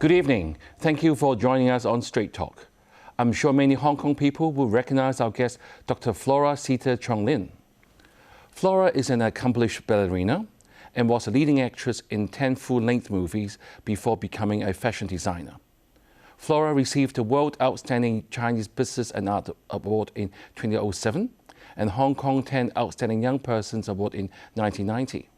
Good evening. Thank you for joining us on Straight Talk. I'm sure many Hong Kong people will recognize our guest, Dr. Flora Zeta Cheong Leen. Flora is an accomplished ballerina and was a leading actress in 10 full-length movies before becoming a fashion designer. Flora received the World Outstanding Chinese Business and Art Award in 2007 and Hong Kong 10 Outstanding Young Persons Award in 1990.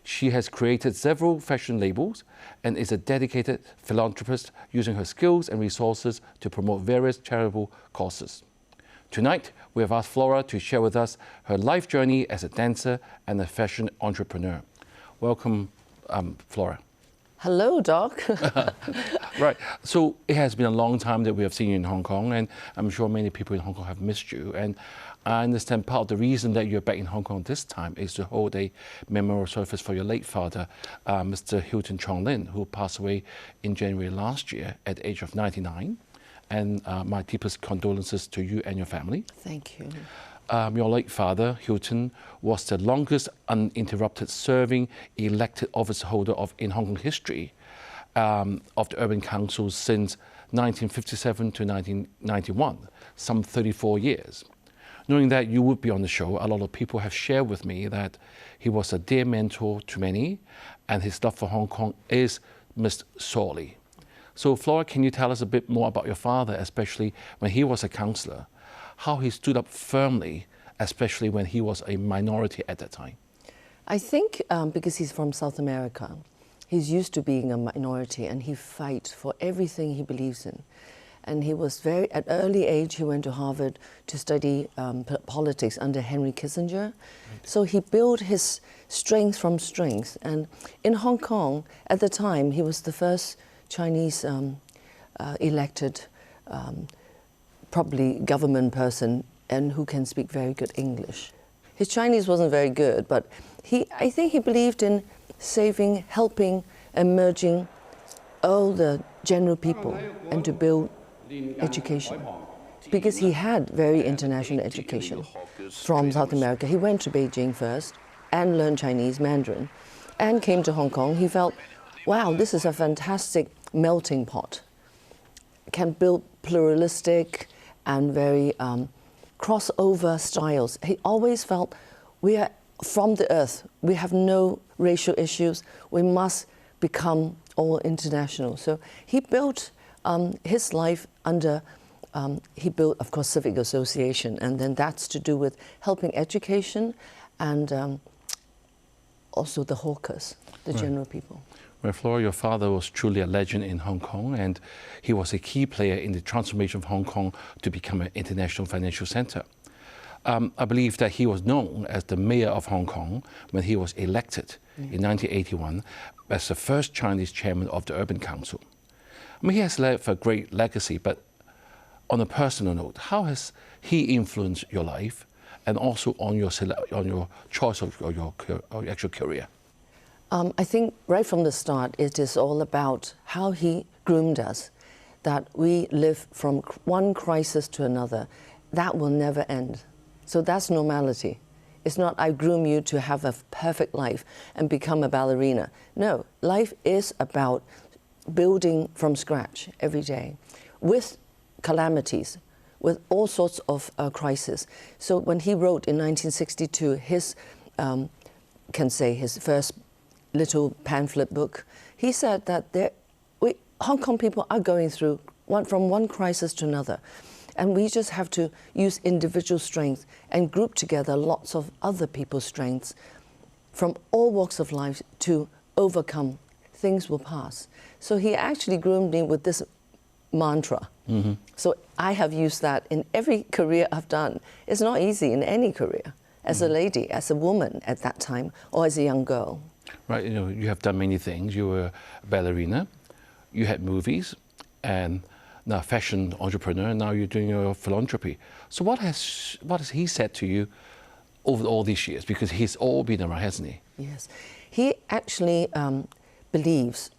She has created several fashion labels and is a dedicated philanthropist using her skills and resources to promote various charitable causes. Tonight, we have asked Flora to share with us her life journey as a dancer and a fashion entrepreneur. Welcome, Flora. Hello, Doc. Right. So it has been a long time that we have seen you in Hong Kong, and I'm sure many people in Hong Kong have missed you. And I understand part of the reason that you're back in Hong Kong this time is to hold a memorial service for your late father, Mr. Hilton Cheong-Leen, who passed away in January last year at the age of 99. And my deepest condolences to you and your family. Thank you. Your late father, Hilton, was the longest uninterrupted serving elected office holder in Hong Kong history of the Urban Council since 1957 to 1991, some 34 years. Knowing that you would be on the show, a lot of people have shared with me that he was a dear mentor to many, and his love for Hong Kong is missed sorely. So, Flora, can you tell us a bit more about your father, especially when he was a councillor, how he stood up firmly, especially when he was a minority at that time? I think because he's from South America, he's used to being a minority and he fights for everything he believes in. And he was at an early age, he went to Harvard to study politics under Henry Kissinger. Right. So he built his strength from strength. And in Hong Kong, at the time, he was the first Chinese elected, probably government person, and who can speak very good English. His Chinese wasn't very good, but I think he believed in saving, helping, and merging all the general people and to build education. Because he had very international education from South America. He went to Beijing first and learned Chinese, Mandarin, and came to Hong Kong. He felt, wow, this is a fantastic melting pot. Can build pluralistic and very crossover styles. He always felt we are from the earth. We have no racial issues. We must become all international. So he built his life under, he built, of course, civic association, and then that's to do with helping education and also the hawkers, the general people. Well, Flora, your father was truly a legend in Hong Kong, and he was a key player in the transformation of Hong Kong to become an international financial center. I believe that he was known as the mayor of Hong Kong when he was elected in 1981 as the first Chinese chairman of the Urban Council. I mean, he has left a great legacy, but on a personal note, how has he influenced your life and also on your choice of your actual career? I think right from the start, it is all about how he groomed us, that we live from one crisis to another. That will never end. So that's normality. It's not I groom you to have a perfect life and become a ballerina. No, life is about building from scratch every day with calamities, with all sorts of crises. So when he wrote in 1962 his, his first little pamphlet book, he said that Hong Kong people are going through from one crisis to another. And we just have to use individual strength and group together lots of other people's strengths from all walks of life to overcome. Things will pass. So he actually groomed me with this mantra. Mm-hmm. So I have used that in every career I've done. It's not easy in any career, as a lady, as a woman at that time, or as a young girl. Right, you know, you have done many things. You were a ballerina, you had movies, and now fashion entrepreneur, and now you're doing your philanthropy. So what has he said to you over all these years? Because he's all been around, hasn't he? Yes. He actually believes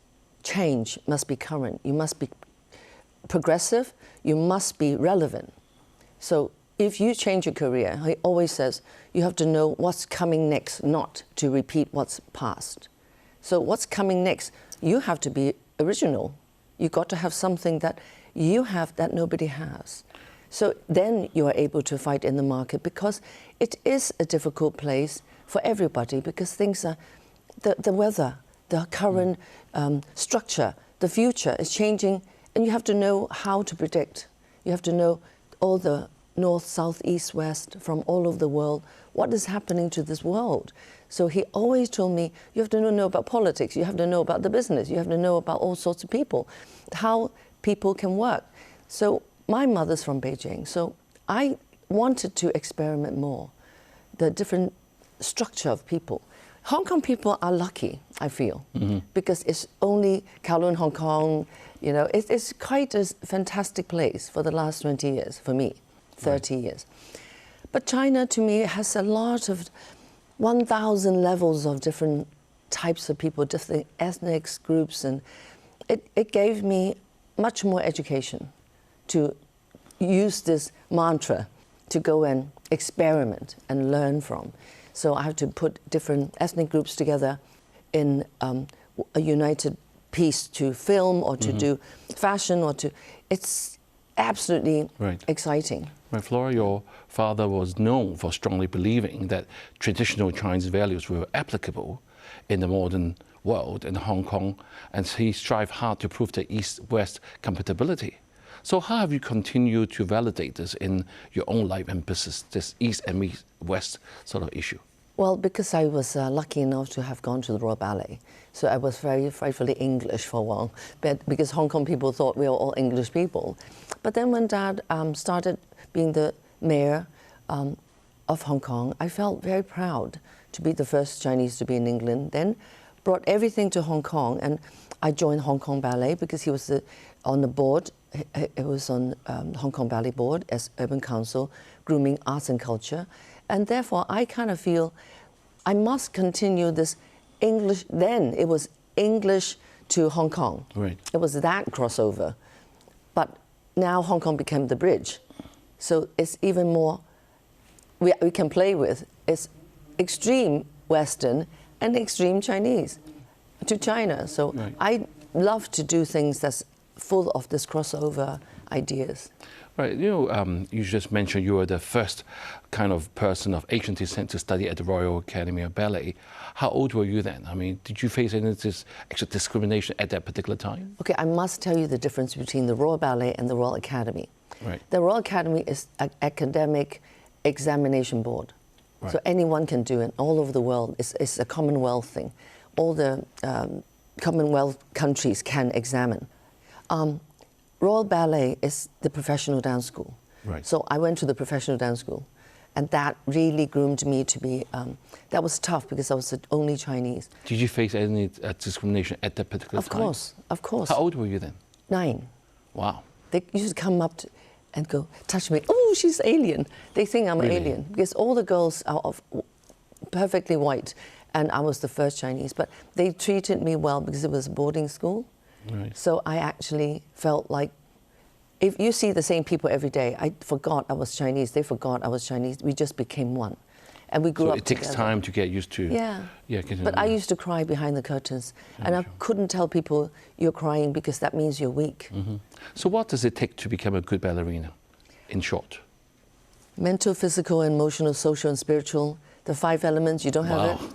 change must be current. You must be progressive. You must be relevant. So if you change your career, he always says, you have to know what's coming next, not to repeat what's past. So what's coming next, you have to be original. You've got to have something that you have that nobody has. So then you are able to fight in the market, because it is a difficult place for everybody, because things are, the weather, the current structure, the future is changing, and you have to know how to predict. You have to know all the north, south, east, west, from all over the world, what is happening to this world. So he always told me, you have to know about politics, you have to know about the business, you have to know about all sorts of people, how people can work. So my mother's from Beijing, so I wanted to experiment more, the different structure of people. Hong Kong people are lucky, I feel, because it's only Kowloon, Hong Kong, you know, it's quite a fantastic place for the last 20 years, for me, 30 years. But China, to me, has a lot of 1,000 levels of different types of people, different ethnic groups, and it gave me much more education to use this mantra to go and experiment and learn from. So I have to put different ethnic groups together in a united piece to film or to do fashion or to... It's absolutely exciting. Right, Flora, your father was known for strongly believing that traditional Chinese values were applicable in the modern world in Hong Kong, and he strived hard to prove the East-West compatibility. So how have you continued to validate this in your own life and business, this East and West sort of issue? Well, because I was lucky enough to have gone to the Royal Ballet, so I was very frightfully English for a while, but because Hong Kong people thought we were all English people. But then when Dad started being the mayor of Hong Kong, I felt very proud to be the first Chinese to be in England, then brought everything to Hong Kong, and I joined Hong Kong Ballet because he was on the board. It was on Hong Kong Ballet Board as Urban Council, grooming, arts and culture. And therefore, I kind of feel I must continue this English. Then it was English to Hong Kong. Right. It was that crossover. But now Hong Kong became the bridge. So it's even more, we can play with. It's extreme Western and extreme Chinese to China. So I love to do things that's full of this crossover ideas. Right, you know, you just mentioned you were the first kind of person of Asian descent to study at the Royal Academy of Ballet. How old were you then? I mean, did you face any extra discrimination at that particular time? Okay, I must tell you the difference between the Royal Ballet and the Royal Academy. Right. The Royal Academy is an academic examination board. Right. So anyone can do it all over the world. It's a Commonwealth thing. All the Commonwealth countries can examine. Royal Ballet is the professional dance school. Right. So I went to the professional dance school, and that really groomed me to be, that was tough because I was the only Chinese. Did you face any discrimination at that particular time? Of course, of course. How old were you then? 9. Wow. They used to come up and go, touch me, oh, she's alien. They think I'm an alien because all the girls are perfectly white, and I was the first Chinese, but they treated me well because it was a boarding school. Right. So I actually felt like, if you see the same people every day, I forgot I was Chinese, they forgot I was Chinese, we just became one. And we grew up together. So it takes time to get used to. Yeah. But I used to cry behind the curtains, and I couldn't tell people you're crying because that means you're weak. So what does it take to become a good ballerina, in short? Mental, physical, emotional, social, and spiritual. The 5 elements, you don't have it,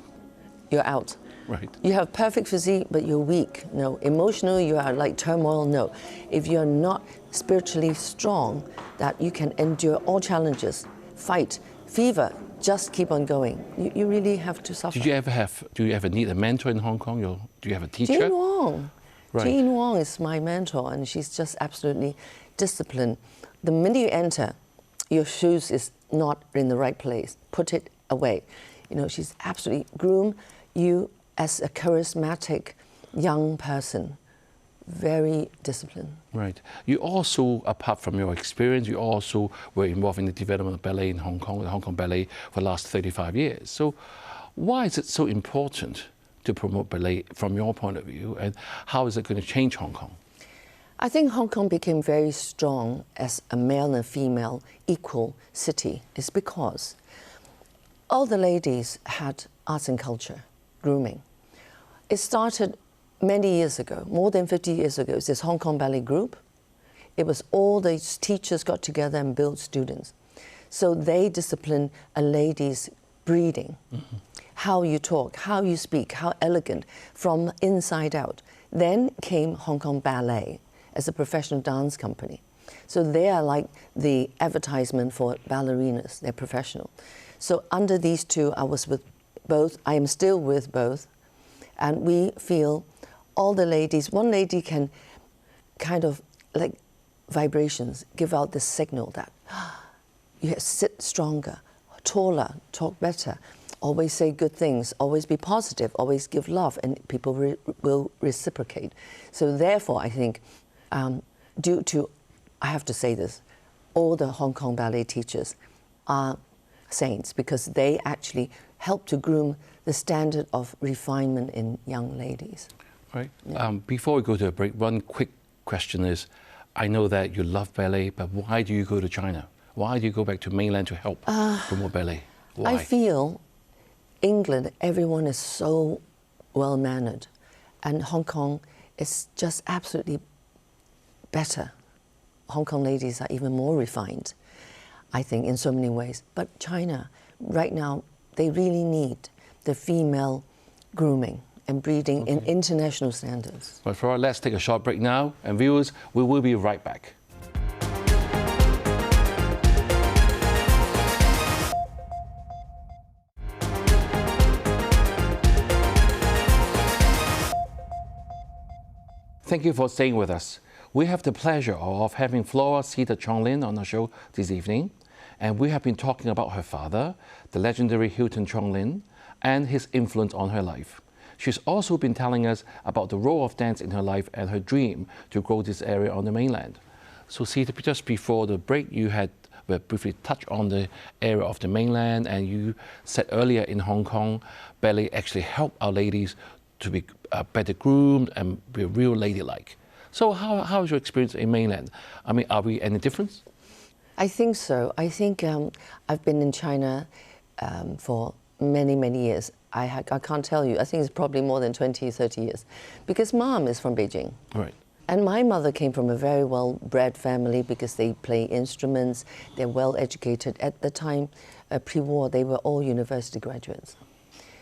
you're out. Right. You have perfect physique, but you're weak. No. Emotional, you are like turmoil. No. If you're not spiritually strong, that you can endure all challenges, fight, fever, just keep on going. You really have to suffer. Do you ever need a mentor in Hong Kong? Do you have a teacher? Jane Wong. Right. Jane Wong is my mentor, and she's just absolutely disciplined. The minute you enter, your shoes is not in the right place. Put it away. You know, she's absolutely groom you as a charismatic young person, very disciplined. Right. You also, apart from your experience, you also were involved in the development of ballet in Hong Kong, the Hong Kong Ballet, for the last 35 years. So why is it so important to promote ballet from your point of view, and how is it going to change Hong Kong? I think Hong Kong became very strong as a male and female equal city is because all the ladies had arts and culture, grooming. It started many years ago, more than 50 years ago, it's this Hong Kong ballet group. It was all the teachers got together and built students. So they discipline a lady's breeding, how you talk, how you speak, how elegant, from inside out. Then came Hong Kong Ballet as a professional dance company. So they are like the advertisement for ballerinas, they're professional. So under these two, I was with both, I am still with both, and we feel all the ladies, one lady can kind of like vibrations, give out the signal that you sit stronger, taller, talk better, always say good things, always be positive, always give love, and people will reciprocate. So therefore, I think, due to, I have to say this, all the Hong Kong ballet teachers are saints because they actually help to groom the standard of refinement in young ladies. Right. Yeah. Before we go to a break, one quick question is, I know that you love ballet, but why do you go to China? Why do you go back to mainland to help promote ballet? Why? I feel England, everyone is so well-mannered, and Hong Kong is just absolutely better. Hong Kong ladies are even more refined, I think, in so many ways. But China, right now, they really need the female grooming and breeding in international standards. But Flora, let's take a short break now. And viewers, we will be right back. Thank you for staying with us. We have the pleasure of having Flora Zeta Cheong Leen on our show this evening. And we have been talking about her father, the legendary Hilton Cheong-Leen, and his influence on her life. She's also been telling us about the role of dance in her life and her dream to grow this area on the mainland. So Zeta, just before the break, you had briefly touched on the area of the mainland, and you said earlier in Hong Kong, ballet actually helped our ladies to be better groomed and be real ladylike. So how is your experience in mainland? I mean, are we any difference? I think so. I think I've been in China for many, many years. I can't tell you. I think it's probably more than 20, 30 years. Because Mom is from Beijing. Right. And my mother came from a very well-bred family because they play instruments. They're well-educated. At the time, pre-war, they were all university graduates.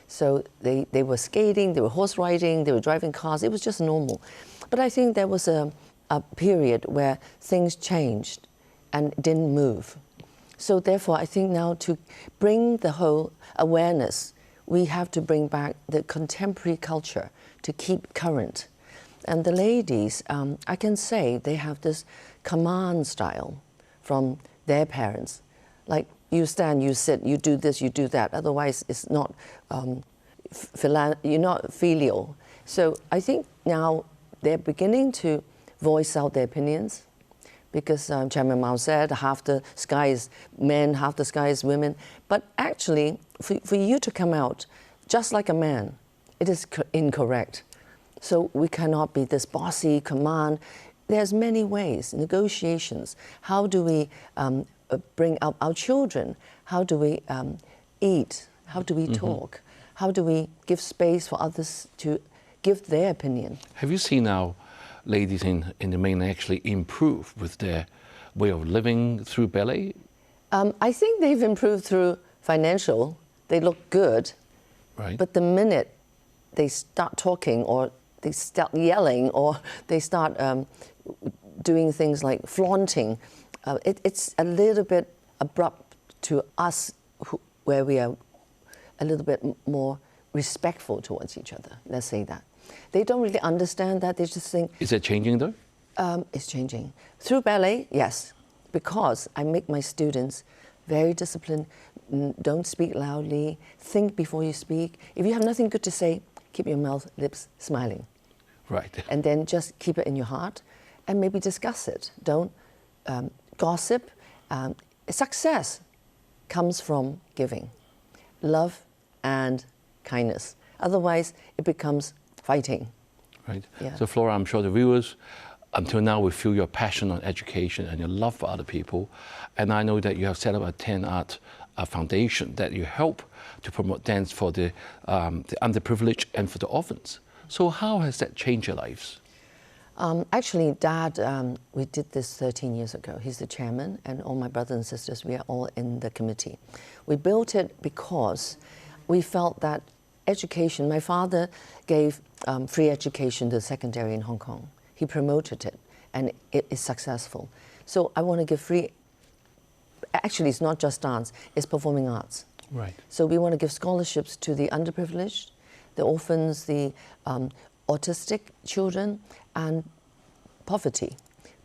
So they were skating, they were horse riding, they were driving cars. It was just normal. But I think there was a period where things changed and didn't move. So therefore, I think now to bring the whole awareness, we have to bring back the contemporary culture to keep current. And the ladies, I can say they have this command style from their parents. Like, you stand, you sit, you do this, you do that. Otherwise, it's not, you're not filial. So I think now they're beginning to voice out their opinions, because Chairman Mao said half the sky is men, half the sky is women. But actually, for you to come out just like a man, it is incorrect. So we cannot be this bossy command. There's many ways, negotiations. How do we bring up our children? How do we eat? How do we talk? How do we give space for others to give their opinion? Have you seen now ladies in the mainland actually improve with their way of living through ballet? I think they've improved through financial. They look good. Right. But the minute they start talking, or they start yelling, or they start doing things like flaunting, it's a little bit abrupt to us, where we are a little bit more respectful towards each other. Let's say that. They don't really understand that. They just think... Is it changing, though? It's changing. Through ballet, yes. Because I make my students very disciplined. Don't speak loudly. Think before you speak. If you have nothing good to say, keep your mouth, lips smiling. Right. And then just keep it in your heart and maybe discuss it. Don't gossip. Success comes from giving. Love and kindness. Otherwise, it becomes fighting. Right. Yeah. So Flora, I'm sure the viewers, until now, will feel your passion on education and your love for other people. And I know that you have set up a Tian Art foundation that you help to promote dance for the underprivileged and for the orphans. So how has that changed your lives? Actually, Dad, we did this 13 years ago. He's the chairman, and all my brothers and sisters, we are all in the committee. We built it because we felt that education, my father gave free education to the secondary in Hong Kong. He promoted it, and it is successful. So I want to give free, actually it's not just dance, it's performing arts. Right. So we want to give scholarships to the underprivileged, the orphans, the autistic children, and poverty,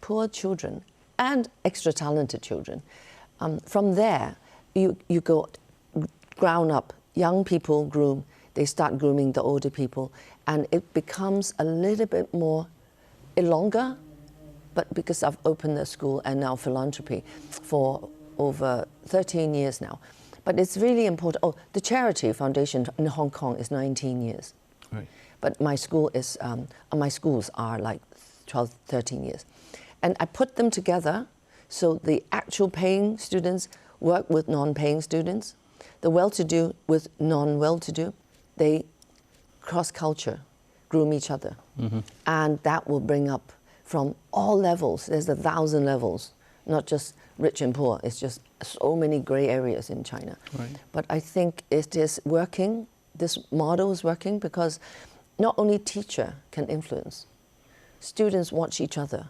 poor children, and extra talented children. From there, you go ground up. Young people groom, they start grooming the older people, and it becomes a little bit more longer, but because I've opened the school and now Philanthropy for over 13 years now. But it's really important. Oh, the charity foundation in Hong Kong is 19 years. Right. But my school is, my schools are like 12, 13 years. And I put them together so the actual paying students work with non-paying students, the well-to-do with non-well-to-do. They cross-culture, groom each other. Mm-hmm. And that will bring up from all levels. There's 1,000 levels, not just rich and poor. It's just so many gray areas in China. Right. But I think it is working. This model is working because not only teacher can influence, students watch each other.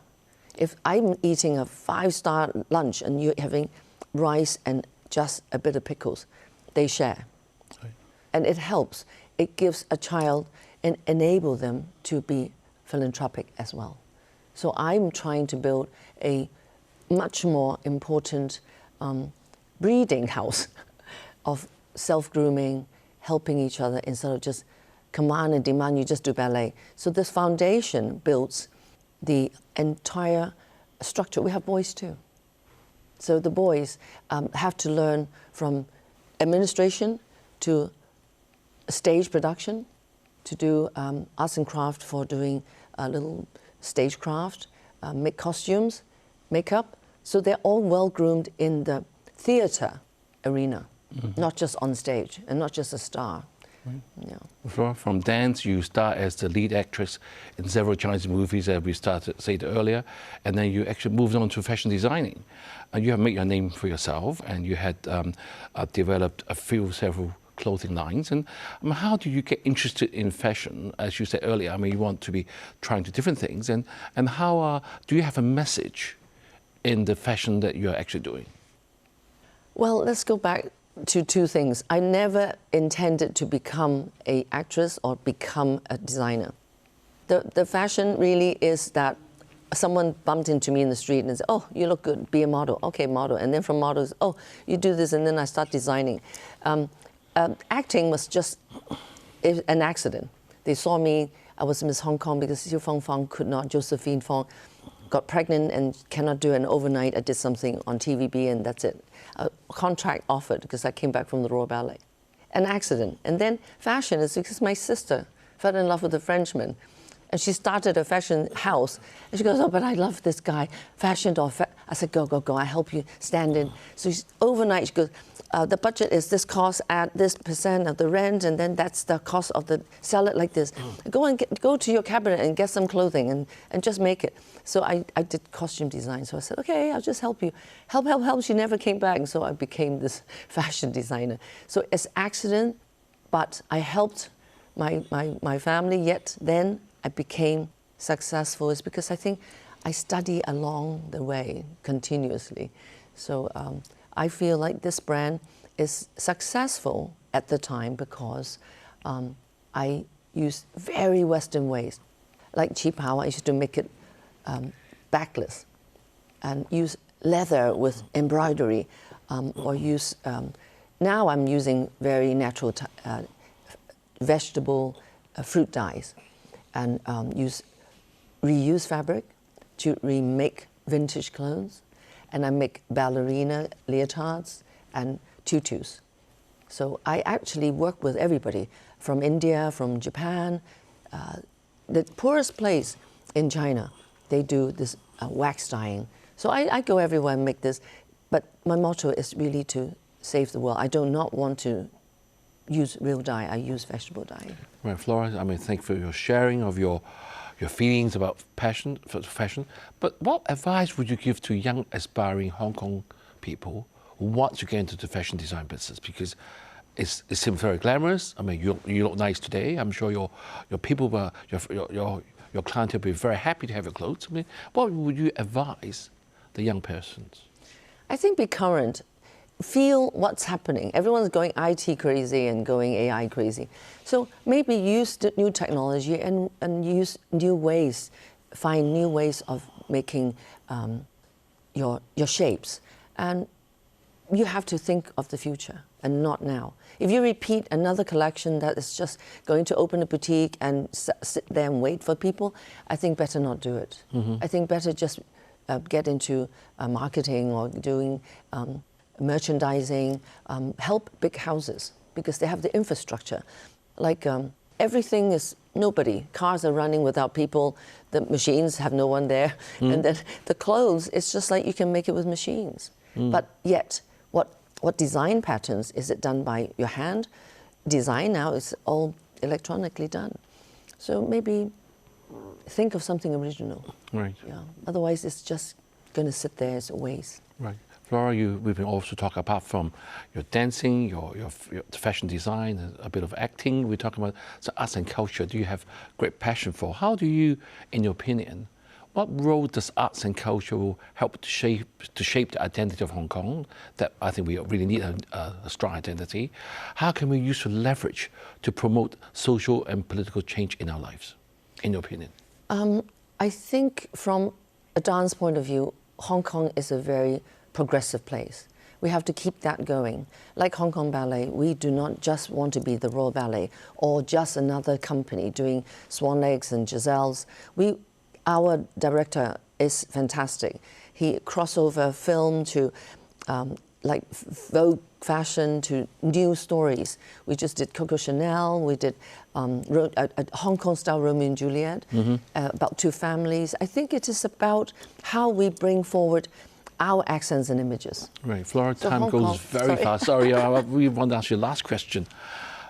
If I'm eating a 5-star lunch and you're having rice and just a bit of pickles, they share. Right. And it helps. It gives a child and enable them to be philanthropic as well. So I'm trying to build a much more important breeding house of self-grooming, helping each other instead of just command and demand you just do ballet. So this foundation builds the entire structure. We have boys too. So the boys have to learn from administration to stage production, to do arts and craft for doing a little stagecraft, make costumes, makeup. So they're all well groomed in the theater arena, mm-hmm. not just on stage and not just a star. Right. Yeah. From dance, you start as the lead actress in several Chinese movies that we started said earlier, and then you actually moved on to fashion designing. And you have made your name for yourself, and you had developed several clothing lines. And how do you get interested in fashion? As you said earlier, you want to be trying to different things. And how do you have a message in the fashion that you're actually doing? Well, let's go back to two things. I never intended to become an actress or become a designer. The fashion really is that someone bumped into me in the street and said, oh, you look good, be a model. Okay, model. And then from models, oh, you do this, and then I start designing. Acting was just an accident. They saw me, I was Miss Hong Kong because Xiu Feng Fang could not, Josephine Fong got pregnant and cannot do it, and overnight I did something on TVB and that's it. A contract offered because I came back from the Royal Ballet. An accident. And then fashion is because my sister fell in love with a Frenchman and she started a fashion house. And she goes, oh, but I love this guy, fashion or I said, go, go, go, I help you stand in. So overnight she goes, the budget is this cost at this % of the rent, and then that's the cost of the, sell it like this. Go to your cabinet and get some clothing and just make it. So I did costume design. So I said, okay, I'll just help you. Help, help, help. She never came back. And so I became this fashion designer. So it's accident, but I helped my family, yet then I became successful. It's because I think I study along the way continuously. So I feel like this brand is successful at the time because I use very Western ways. Like Qipao, I used to make it backless and use leather with embroidery or use, now I'm using very natural vegetable fruit dyes and reuse fabric to remake vintage clothes. And I make ballerina leotards and tutus. So I actually work with everybody from India, from Japan. The poorest place in China, they do this wax dyeing. So I go everywhere and make this. But my motto is really to save the world. I do not want to use real dye. I use vegetable dye. Right, Flora, I mean, thank you for your sharing of your feelings about passion for fashion. But what advice would you give to young, aspiring Hong Kong people who want to get into the fashion design business? Because it seems very glamorous. I mean, you look nice today. I'm sure your people, your client will be very happy to have your clothes. I mean, what would you advise the young persons? I think be current. Feel what's happening. Everyone's going IT crazy and going AI crazy. So maybe use the new technology and use new ways, find new ways of making your shapes. And you have to think of the future and not now. If you repeat another collection that is just going to open a boutique and sit there and wait for people, I think better not do it. I think better just get into marketing or doing merchandising, help big houses because they have the infrastructure. Like everything is nobody. Cars are running without people. The machines have no one there. And then the clothes, it's just like you can make it with machines. But yet, what design patterns, is it done by your hand? Design now is all electronically done. So maybe think of something original. Right. Yeah. Otherwise, it's just going to sit there as a waste. Right. Flora, we've been also talking apart from your dancing, your fashion design, a bit of acting. We're talking about the arts and culture. Do you have great passion for? How do you, in your opinion, what role does arts and culture will help to shape the identity of Hong Kong? That I think we really need a strong identity. How can we use to leverage to promote social and political change in our lives, in your opinion? I think from a dance point of view, Hong Kong is a very progressive place. We have to keep that going. Like Hong Kong Ballet, we do not just want to be the Royal Ballet or just another company doing Swan Legs and Giselles. Our director is fantastic. He crossover film to like Vogue fashion to new stories. We just did Coco Chanel. We did a Hong Kong style Romeo and Juliet about two families. I think it is about how we bring forward our accents and images. Right, Flora, So time Hong goes Kong- very fast. Sorry, we want to ask you the last question.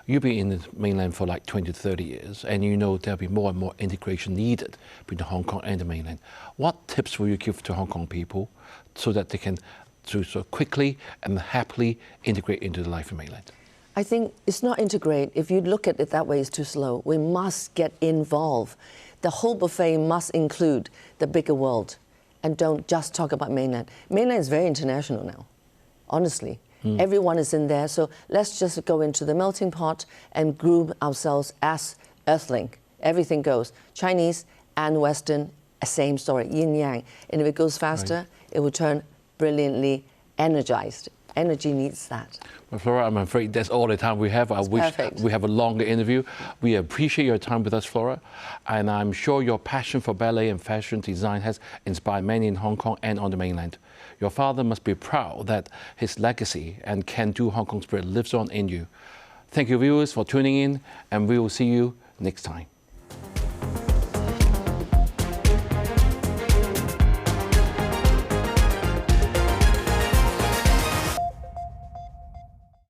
You've been in the mainland for like 20 to 30 years, and you know there'll be more and more integration needed between Hong Kong and the mainland. What tips will you give to Hong Kong people so that they can so quickly and happily integrate into the life of mainland? I think it's not integrate. If you look at it that way, it's too slow. We must get involved. The whole buffet must include the bigger world and don't just talk about mainland. Mainland is very international now, honestly. Everyone is in there, so let's just go into the melting pot and groom ourselves as Earthling. Everything goes. Chinese and Western, same story, yin-yang. And if it goes faster, it will turn brilliantly energized. Energy needs that. Well, Flora, I'm afraid that's all the time we have. I wish perfect. we have a longer interview. We appreciate your time with us, Flora, and I'm sure your passion for ballet and fashion design has inspired many in Hong Kong and on the mainland. Your father must be proud that his legacy and can-do Hong Kong spirit lives on in you. Thank you, viewers, for tuning in, and we will see you next time.